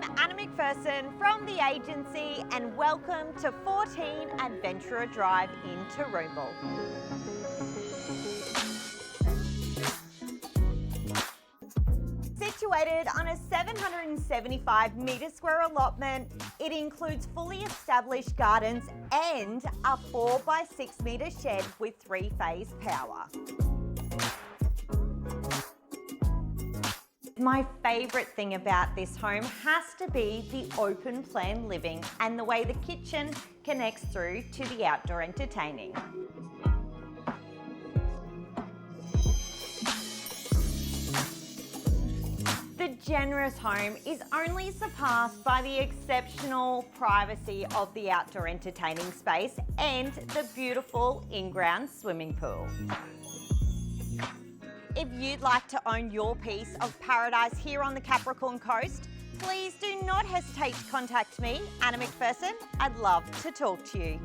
I'm Anna McPherson from the agency and welcome to 14 Adventurer Drive in Taroomball. Situated on a 775 metre square allotment, it includes fully established gardens and a 4x6 metre shed with 3-phase power. My favourite thing about this home has to be the open plan living and the way the kitchen connects through to the outdoor entertaining. The generous home is only surpassed by the exceptional privacy of the outdoor entertaining space and the beautiful in-ground swimming pool. If you'd like to own your piece of paradise here on the Capricorn coast, please do not hesitate to contact me, Anna McPherson. I'd love to talk to you.